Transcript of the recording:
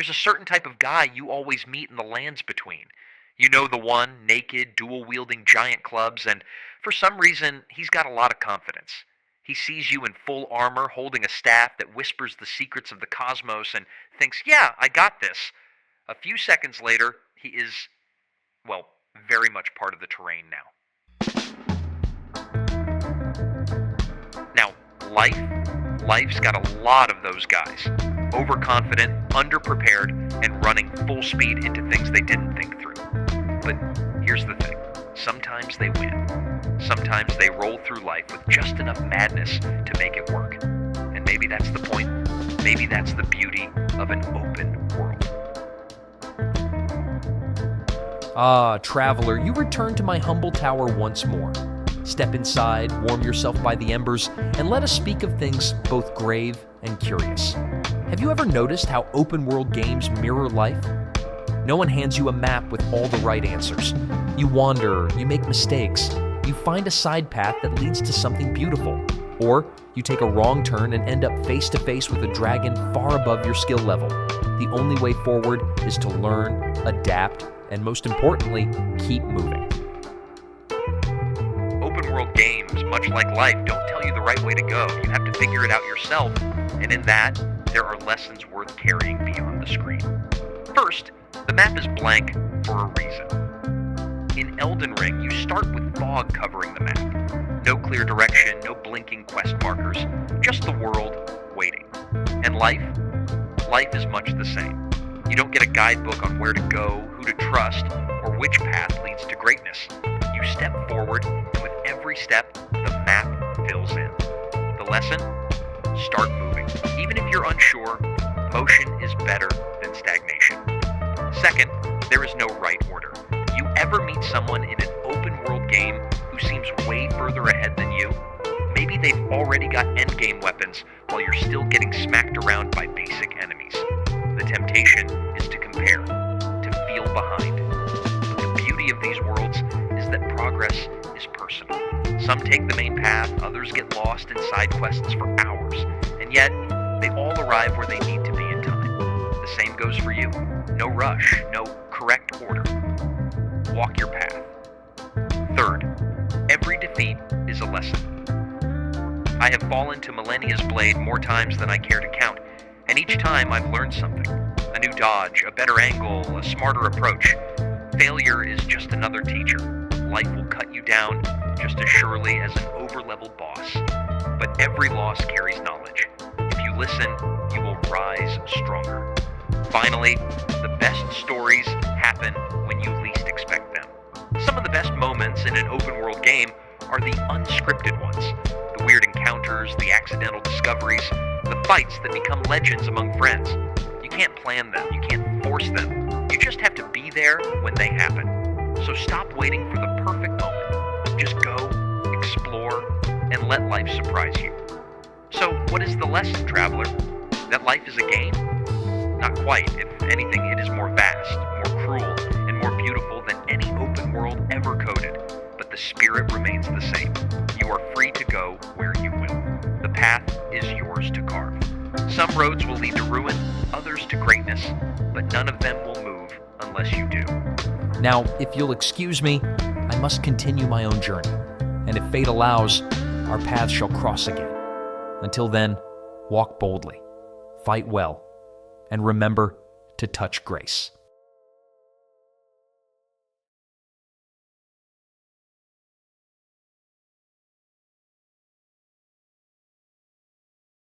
There's a certain type of guy you always meet in the lands between. You know the one, naked, dual-wielding giant clubs, and for some reason, he's got a lot of confidence. He sees you in full armor, holding a staff that whispers the secrets of the cosmos, and thinks, yeah, I got this. A few seconds later, he is, well, very much part of the terrain now. Now, life's got a lot of those guys. Overconfident, underprepared, and running full speed into things they didn't think through. But here's the thing. Sometimes they win. Sometimes they roll through life with just enough madness to make it work. And maybe that's the point. Maybe that's the beauty of an open world. Ah, traveler, you return to my humble tower once more. Step inside, warm yourself by the embers, and let us speak of things both grave and curious. Have you ever noticed how open-world games mirror life? No one hands you a map with all the right answers. You wander, you make mistakes, you find a side path that leads to something beautiful. Or you take a wrong turn and end up face to face with a dragon far above your skill level. The only way forward is to learn, adapt, and most importantly, keep moving. Open world games, much like life, don't tell you the right way to go. You have to figure it out yourself, and in that, there are lessons worth carrying beyond the screen. First, the map is blank for a reason. In Elden Ring, you start with fog covering the map. No clear direction, no blinking quest markers, just the world waiting. And life is much the same. You don't get a guidebook on where to go, who to trust, or which path leads to greatness. You step forward, and with every step, the map fills in. The lesson? Start moving. Even if you're unsure, motion is better than stagnation. Second, there is no right order. You ever meet someone in an open world game who seems way further ahead than you? Maybe they've already got endgame weapons while you're still getting smacked around by basic enemies. The temptation is to compare, to feel behind. But the beauty of these worlds is that progress is personal. Some take the main path, others get lost in side quests for hours, and yet they all arrive where they need to be in time. The same goes for you. No rush, no correct order. Walk your path. Third, every defeat is a lesson. I have fallen to Millennia's Blade more times than I care to count, and each time I've learned something. A new dodge, a better angle, a smarter approach. Failure is just another teacher. Life will cut you down just as surely as an over-leveled boss. But every loss carries knowledge. If you listen, you will rise stronger. Finally, the best stories happen when you least expect them. Some of the best moments in an open-world game are the unscripted ones. The weird encounters, the accidental discoveries, the fights that become legends among friends. You can't plan them, you can't force them. You just have to be there when they happen. So stop waiting for the perfect moment. Just go, explore, and let life surprise you. So what is the lesson, traveler? That life is a game? Not quite. If anything, it is more vast, more cruel, and more beautiful than any open world ever coded. But the spirit remains the same. You are free to go where you will. The path is yours to carve. Some roads will lead to ruin, others to greatness, but none of them will move unless you do. Now, if you'll excuse me, I must continue my own journey, and if fate allows, our paths shall cross again. Until then, walk boldly, fight well, and remember to touch grace.